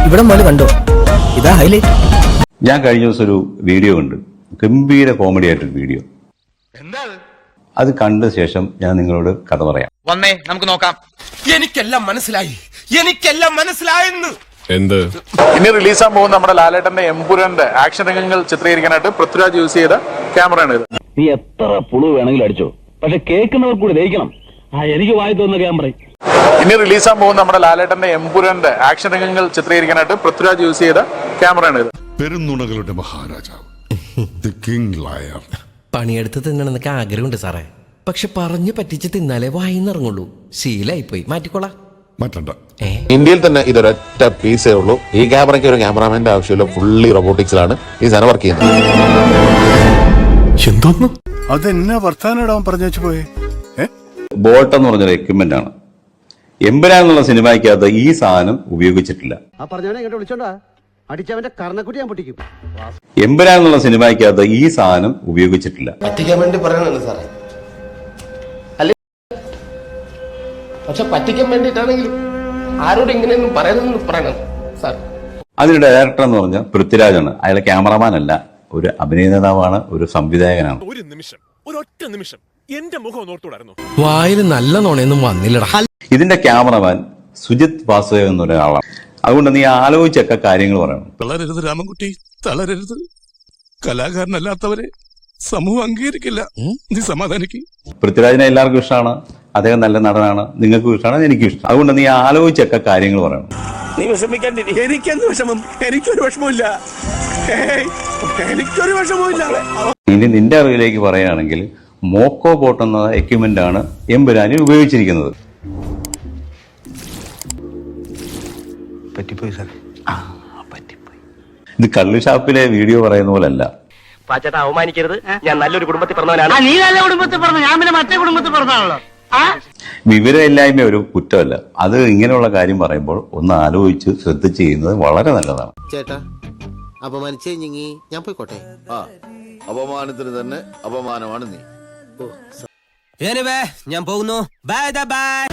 ഇവിടെ മുതൽ കണ്ടോ, ഇതാ ഹൈലൈറ്റ്. ഞാൻ കഴിഞ്ഞ ദിവസം ഒരു വീഡിയോ കണ്ടു, ഗംഭീര കോമഡി ആയിട്ടൊരു വീഡിയോ. അത് കണ്ട ശേഷം ഞാൻ നിങ്ങളോട് കഥ പറയാം. വന്നേ നമുക്ക് നോക്കാം. എനിക്കെല്ലാം മനസ്സിലായെന്ന്. എന്ത്? ഇനി റിലീസാൻ പോകുന്ന നമ്മുടെ ലാലേട്ടന്റെ എമ്പുരാന്റെ ആക്ഷൻ രംഗങ്ങൾ ചിത്രീകരിക്കാനായിട്ട് പൃഥ്വിരാജ് യൂസ് ചെയ്ത ക്യാമറയാണ് ഇത്. നീ എത്ര പുളു വേണമെങ്കിലും അടിച്ചോ, പക്ഷെ കേൾക്കുന്നവർ കൂടി ദഹിക്കണം. എനിക്ക് വായി തോന്നുന്ന ക്യാമറ. ഇനി റിലീസാൻ പോകുന്ന നമ്മുടെ ലാലേട്ടന്റെ എമ്പുരാന്റെ ആക്ഷൻ രംഗങ്ങൾ ചിത്രീകരിക്കാനായിട്ട് പൃഥ്വിരാജ് യൂസ് ചെയ്ത ക്യാമറയാണ് ഇത്. പെരുന്നുണകളുടെ മഹാരാജാവ്, ദി കിങ് ലയർ. പണിയെടുത്ത് തിന്നണമെന്നൊക്കെ ആഗ്രഹമുണ്ട് സാറേ, പക്ഷെ പറഞ്ഞു പറ്റിച്ച് തിന്നാലേ വായിന്നിറങ്ങുള്ളൂ. ശീലായിപ്പോയി, മാറ്റിക്കോളാം. മാറ്റണ്ട. ഇന്ത്യയിൽ തന്നെ ഇതൊരൊറ്റ പീസേ ഉള്ളൂ. ഈ ക്യാമറയ്ക്ക് ഒരു ക്യാമറാമാന്റെ ആവശ്യമില്ല, ഫുള്ളി റോബോട്ടിക്സിലാണ് ഈ സാധനം വർക്ക് ചെയ്യുന്നത്. എന്തോന്നു? അതെന്നാ വർത്താനം പറഞ്ഞു വെച്ചു പോയേ? ബോട്ട് എന്ന് പറഞ്ഞൊരു എക്യുപ്മെന്റ് ആണ്. എമ്പുരാൻ എന്നുള്ള സിനിമയ്ക്കകത്ത് ഈ സാധനം ഉപയോഗിച്ചിട്ടില്ല. എമ്പുരാൻ എന്നുള്ള സിനിമയ്ക്കകത്ത് ഈ സാധനം ഉപയോഗിച്ചിട്ടില്ല. പറ്റിക്കാൻ വേണ്ടി പറയണല്ലോ സാറേ, പക്ഷെ പറ്റിക്കാൻ വേണ്ടിയിട്ടാണെങ്കിലും ആരോട് ഇങ്ങനെയൊന്നും പറയണമെന്ന് പറയണം സാർ. അതിന്റെ ഡയറക്ടർ എന്ന് പറഞ്ഞാൽ പൃഥ്വിരാജാണ്. അയാൾ ക്യാമറമാൻ അല്ല, ഒരു അഭിനേതാവാണ്, ഒരു സംവിധായകനാണ്. ഒരൊറ്റ നിമിഷം എന്റെ മുഖം ഓർത്തോടായിരുന്നു. വായിൽ നല്ല നോണയൊന്നും വന്നില്ലടാ. ഇതിന്റെ ക്യാമറമാൻ സുജിത് വാസുദേവ് എന്നൊരാളാണ്. അതുകൊണ്ട് നീ ആലോചിച്ചൊക്കെ കാര്യങ്ങൾ പറയണം. തളരരുത് രാമൻകുട്ടി, തളരരുത്. കലാകാരനല്ലാത്തവരെ സമൂഹം അംഗീകരിക്കില്ല. നീ സമാധാനിക്ക്. പൃഥ്വിരാജിനെ എല്ലാവർക്കും ഇഷ്ടമാണ്, അദ്ദേഹം നല്ല നടനാണ്, നിങ്ങൾക്കും ഇഷ്ടമാണ്, എനിക്കും ഇഷ്ടം. അതുകൊണ്ട് നീ ആലോചിച്ചൊക്കെ കാര്യങ്ങൾ പറയണം. നീ വിഷമിക്കാണ്ടി. എനിക്കെന്ത് വിഷമം? എനിക്കൊരു വിഷമമില്ല, എനിക്കൊരു വിഷമമില്ല. ഇനി നിന്റെ അറിവിലേക്ക് പറയുകയാണെങ്കിൽ മോക്കോ ബോട്ട് എന്ന എക്യുപ്മെന്റ് ആണ് എമ്പുരാനിൽ ഉപയോഗിച്ചിരിക്കുന്നത്. പറ്റിപ്പോയി സാർ, ഇത് കള്ളുഷാപ്പിലെ വീഡിയോ പറയുന്ന പോലല്ല. പാച്ചേട്ടാ അവമാനിക്കരുത്, ഞാൻ നല്ലൊരു കുടുംബത്തിൽ പറഞ്ഞവനാണ്. നീ നല്ല കുടുംബത്തിൽ പറഞ്ഞു, ഞാൻ പിന്നെ മറ്റേ കുടുംബത്തിൽ പറഞ്ഞാണല്ലോ. വിവരമില്ലായ്മ ഒരു കുറ്റമല്ല. അത് ഇങ്ങനെയുള്ള കാര്യം പറയുമ്പോൾ ഒന്ന് ആലോചിച്ച് ശ്രദ്ധിച്ച് ചെയ്യുന്നത് വളരെ നല്ലതാണ്. ചേട്ടാ അപമാനിച്ചേ ഞാൻ പോയിക്കോട്ടെ. അപമാനത്തിന് തന്നെ അപമാനമാണ് നീ. ഞാൻ പോകുന്നു. Bye bye.